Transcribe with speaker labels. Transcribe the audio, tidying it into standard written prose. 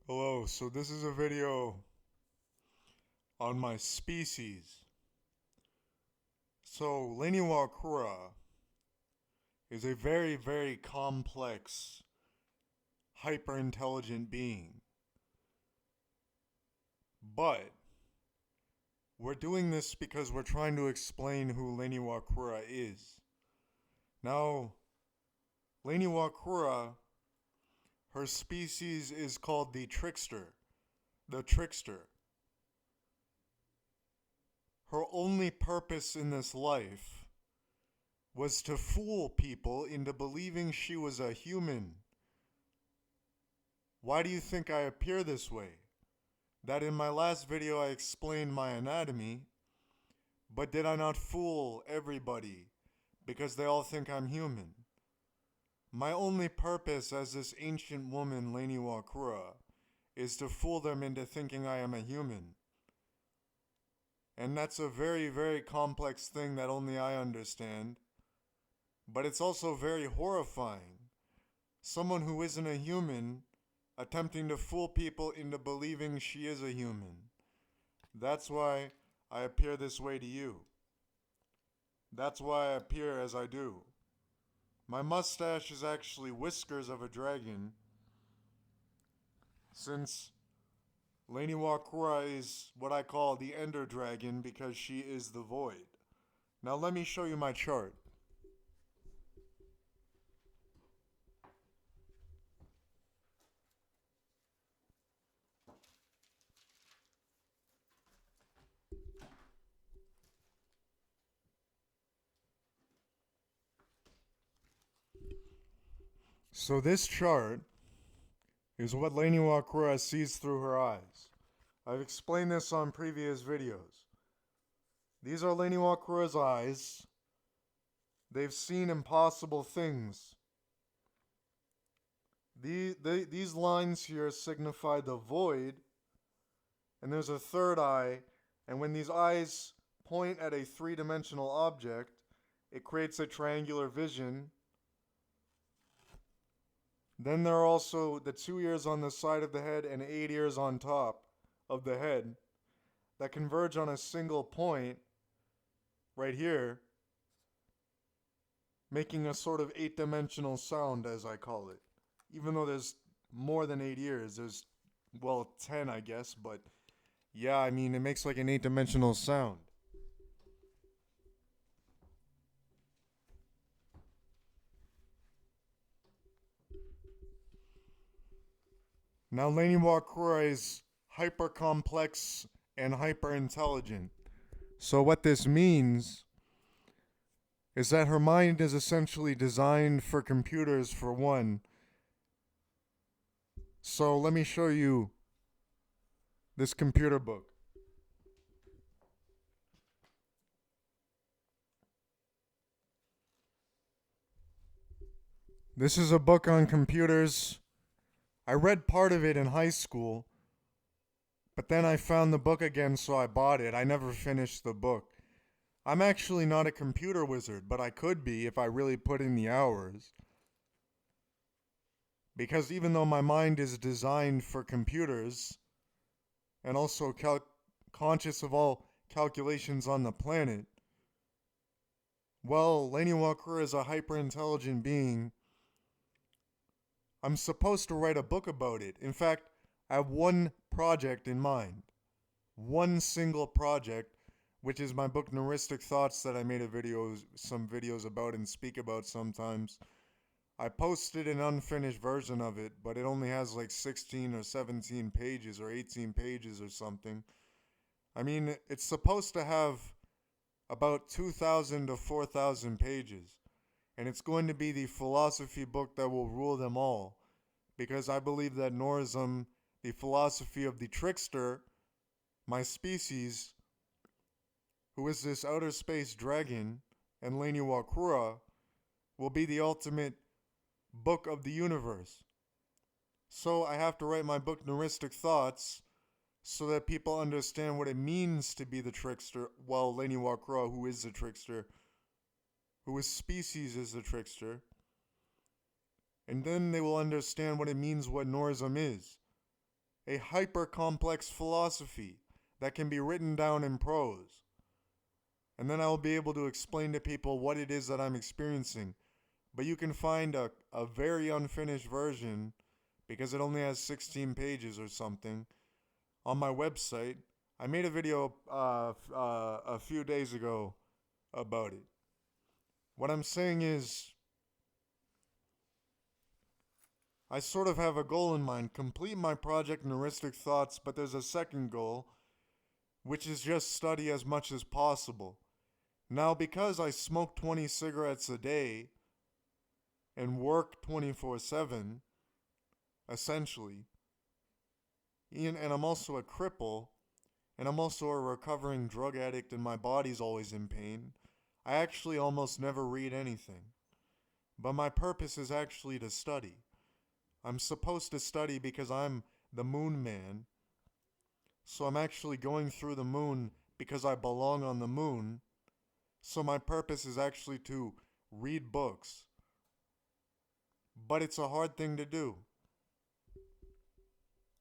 Speaker 1: Hello, so this is a video on my species. So, Lain Iwakura is a very, very complex, hyper intelligent being. But we're doing this because we're trying to explain who Lain Iwakura is. Now, Lain Iwakura, her species is called the Trickster. The Trickster. Her only purpose in this life was to fool people into believing she was a human. Why do you think I appear this way? That in my last video I explained my anatomy, but did I not fool everybody because they all think I'm human? My only purpose as this ancient woman, Lain Iwakura, is to fool them into thinking I am a human. And that's a very, very complex thing that only I understand. But it's also very horrifying. Someone who isn't a human attempting to fool people into believing she is a human. That's why I appear this way to you. That's why I appear as I do. My mustache is actually whiskers of a dragon, since Lain Iwakura is what I call the Ender Dragon because she is the void. Now let me show you my chart. So this chart is what Lain Iwakura sees through her eyes. I've explained this on previous videos. These are Lain Iwakura's eyes. They've seen impossible things. These lines here signify the void, and there's a third eye, and when these eyes point at a three-dimensional object, it creates a triangular vision. Then there are also the 2 ears on the side of the head and 8 ears on top of the head that converge on a single point right here, making a sort of 8-dimensional sound, as I call it. Even though there's more than 8 ears, there's, well, 10, I guess, but yeah, I mean, it makes like an 8-dimensional sound. Now, Lain Iwakura is hyper complex and hyper intelligent. So, what this means is that her mind is essentially designed for computers, for one. So, let me show you this computer book. This is a book on computers. I read part of it in high school, but then I found the book again, so I bought it. I never finished the book. I'm actually not a computer wizard, but I could be if I really put in the hours. Because even though my mind is designed for computers, and also conscious of all calculations on the planet, well, Lain Iwakura is a hyper intelligent being. I'm supposed to write a book about it. In fact, I have one project in mind. One single project, which is my book Neuristic Thoughts that I made some videos about and speak about sometimes. I posted an unfinished version of it, but it only has like 16 or 17 pages or 18 pages or something. I mean, it's supposed to have about 2,000 to 4,000 pages. And it's going to be the philosophy book that will rule them all. Because I believe that Norism, the philosophy of the Trickster, my species, who is this outer space dragon, and Lain Iwakura, will be the ultimate book of the universe. So I have to write my book Neuristic Thoughts so that people understand what it means to be the Trickster, while Lain Iwakura, who is the Trickster, whose species is the Trickster, and then they will understand what it means what Norism is. a hyper complex philosophy that can be written down in prose. And then I'll be able to explain to people what it is that I'm experiencing. But you can find a very unfinished version, because it only has 16 pages or something, on my website. I made a video a few days ago about it. What I'm saying is, I sort of have a goal in mind: complete my project Neuristic Thoughts, but there's a second goal, which is just study as much as possible. Now, because I smoke 20 cigarettes a day and work 24/7, essentially, and I'm also a cripple, and I'm also a recovering drug addict, and my body's always in pain, I actually almost never read anything. But my purpose is actually to study. I'm supposed to study because I'm the moon man. So I'm actually going through the moon because I belong on the moon. So my purpose is actually to read books. But it's a hard thing to do.